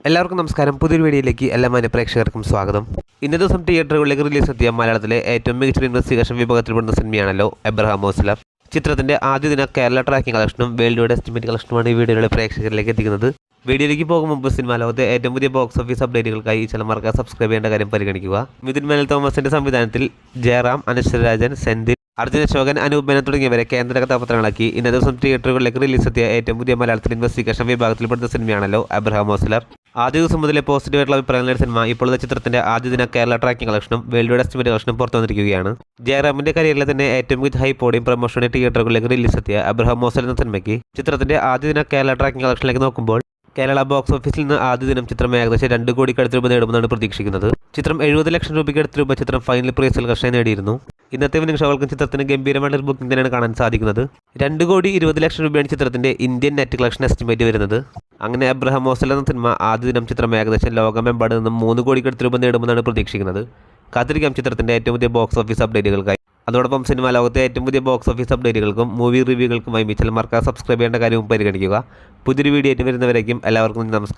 എല്ലാവർക്കും നമസ്കാരം. പുതിയൊരു വീഡിയോയിലേക്ക് എല്ലാ മാന്യ പ്രേക്ഷകർക്കും സ്വാഗതം. ഇന്നത്തെ ദിവസം തിയേറ്ററുകളിലേക്ക് റിലീസ് എത്തിയ മലയാളത്തിലെ ഏറ്റവും മികച്ച ഇൻവെസ്റ്റിഗേഷൻ വിഭാഗത്തിൽപ്പെടുന്ന സിനിമയാണല്ലോ എബ്രഹാം ഓസ്ലർ. ചിത്രത്തിന്റെ ആദ്യ ദിന കേരള ട്രാക്കിംഗ് കളക്ഷനും വേൾഡ് വൈഡ് എസ്റ്റിമേറ്റ് കളക്ഷനുമാണ് ഈ വീഡിയോയിലെ പ്രേക്ഷകരിലേക്ക് എത്തിക്കുന്നത്. വീഡിയോയിലേക്ക് പോകും മുമ്പ് സിനിമാ ലോകത്തെ ഏറ്റവും പുതിയ ബോക്സ് ഓഫീസ് അപ്ഡേറ്റുകൾക്കായി ഈ ചാനൽ മറക്കാതെ സബ്സ്ക്രൈബ് ചെയ്യേണ്ട കാര്യം പരിഗണിക്കുക. മിഥുൻ മേനൽ തോമസിന്റെ സംവിധാനത്തിൽ ജയറാം, അനശ്വരരാജൻ, സെന്തിൽ, അർജുൻ അശോകൻ, അനൂപ് മേനോൻ തുടങ്ങിയവരെ കേന്ദ്ര കഥാപാത്രങ്ങളാക്കി ഇന്നത്തെ ദിവസം തിയേറ്ററുകളിലേക്ക് റിലീസ് എത്തിയ ഏറ്റവും പുതിയ മലയാളത്തിൽ ഇൻവെസ്റ്റിഗേഷൻ വിഭാഗത്തിൽപ്പെടുന്ന സിനിമയാണല്ലോ എബ്രഹാം ഓസ്ലർ. ആദ്യ ദിവസം മുതലേ പോസിറ്റീവായിട്ടുള്ള അഭിപ്രായങ്ങളുടെ സിനിമ ഇപ്പോഴത്തെ ചിത്രത്തിന്റെ ആദ്യ ദിന കേരള ട്രാക്കിംഗ് കളക്ഷനും വേൾഡ് വൈഡ് എസ്റ്റിമേറ്റ് കളക്ഷനും പുറത്തു വന്നിരിക്കുകയാണ്. ജയറാമിന്റെ കരിയറിലെ തന്നെ ഏറ്റവും മികച്ച ഹൈപ്പോടെയും പ്രൊമോഷനും തിയേറ്ററുകളിലേക്ക് റിലീസ് എത്തിയ എബ്രഹാം ഓസ്ലർ എന്ന സിനിമയ്ക്ക് ചിത്രത്തിന്റെ ആദ്യ ദിന കേരള ട്രാക്കിംഗ് കളക്ഷനിലേക്ക് നോക്കുമ്പോൾ കേരള ബോക്സ് ഓഫീസിൽ നിന്ന് ആദ്യ ദിനം ചിത്രം ഏകദേശം 2 കോടിക്ക് രൂപ നേടുമെന്നാണ് പ്രതീക്ഷിക്കുന്നത്. ചിത്രം 70 ലക്ഷം രൂപയ്ക്ക് അടുത്ത രൂപ ചിത്രം ഫൈനൽ പ്രൈസിൽ കർഷകനെ നേടിയിരുന്നു. ഇന്നത്തെ നിമിഷങ്ങൾക്കും ചിത്രത്തിന് ഗംഭീരമായിട്ടൊരു ബുക്കിംഗ് തന്നെയാണ് കാണാൻ സാധിക്കുന്നത്. 2,20,00,000 രൂപയാണ് ചിത്രത്തിന്റെ ഇന്ത്യൻ നെറ്റ് കളക്ഷൻ എസ്റ്റിമേറ്റ് വരുന്നത്. അങ്ങനെ എബ്രഹാം ഓസ്ലർ എന്ന സിനിമ ആദ്യ ദിനം ചിത്രം ഏകദേശം ലോകമെമ്പാട് നിന്നും 3 കോടിക്ക് അടുത്ത രൂപ നേടുമെന്നാണ് പ്രതീക്ഷിക്കുന്നത്. കാത്തിരിക്കാം ചിത്രത്തിന്റെ ഏറ്റവും പുതിയ ബോക്സ് ഓഫീസ് അപ്ഡേറ്റുകൾക്കായി. അതോടൊപ്പം സിനിമാ ലോകത്തെ ഏറ്റവും പുതിയ ബോക്സ് ഓഫീസ് അപ്ഡേറ്റുകൾക്കും മൂവി റിവ്യൂകൾക്കുമായി ചാനൽ മറക്കാതെ സബ്സ്ക്രൈബ് ചെയ്യേണ്ട കാര്യവും പരിഗണിക്കുക. പുതിയൊരു വീഡിയോ ആയിട്ട് വരുന്നവരേക്കും എല്ലാവർക്കും നമസ്കാരം.